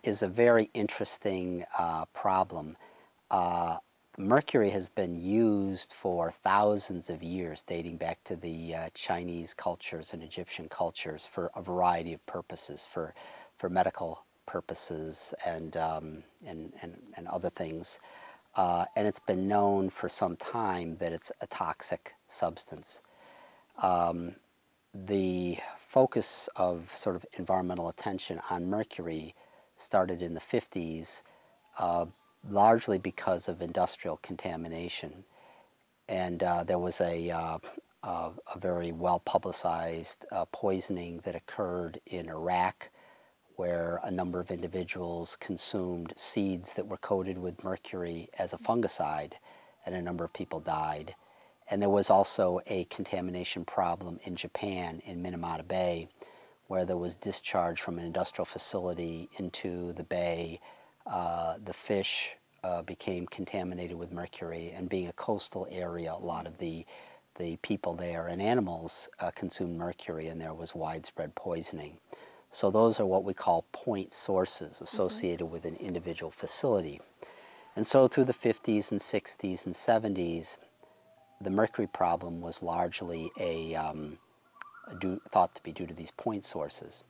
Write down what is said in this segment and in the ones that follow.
Is a very interesting problem. Mercury has been used for thousands of years, dating back to the Chinese cultures and Egyptian cultures, for a variety of purposes, for medical purposes and other things. And it's been known for some time that it's a toxic substance. The focus of sort of environmental attention on mercury started in the 50s, largely because of industrial contamination. And there was a very well-publicized poisoning that occurred in Iraq, where a number of individuals consumed seeds that were coated with mercury as a fungicide, and a number of people died. And there was also a contamination problem in Japan, in Minamata Bay, where there was discharge from an industrial facility into the bay. The fish became contaminated with mercury, and being a coastal area, a lot of the people there and animals consumed mercury, and there was widespread poisoning. So those are what we call point sources associated with an individual facility. And so through the 50s and 60s and 70s, the mercury problem was largely thought to be due to these point sources.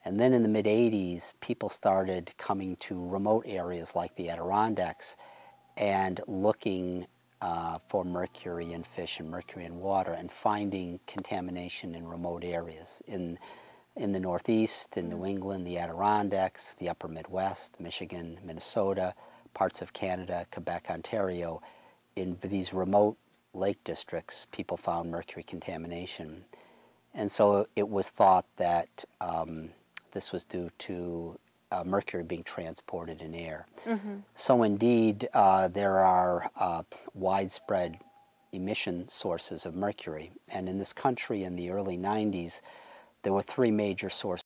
And then in the mid-80s, people started coming to remote areas like the Adirondacks and looking for mercury in fish and mercury in water, and finding contamination in remote areas in the Northeast, in New England, the Adirondacks, the upper Midwest, Michigan, Minnesota, parts of Canada, Quebec, Ontario. In these remote lake districts, people found mercury contamination. And so it was thought that this was due to mercury being transported in air. So indeed, there are widespread emission sources of mercury. And in this country in the early 90s, there were three major sources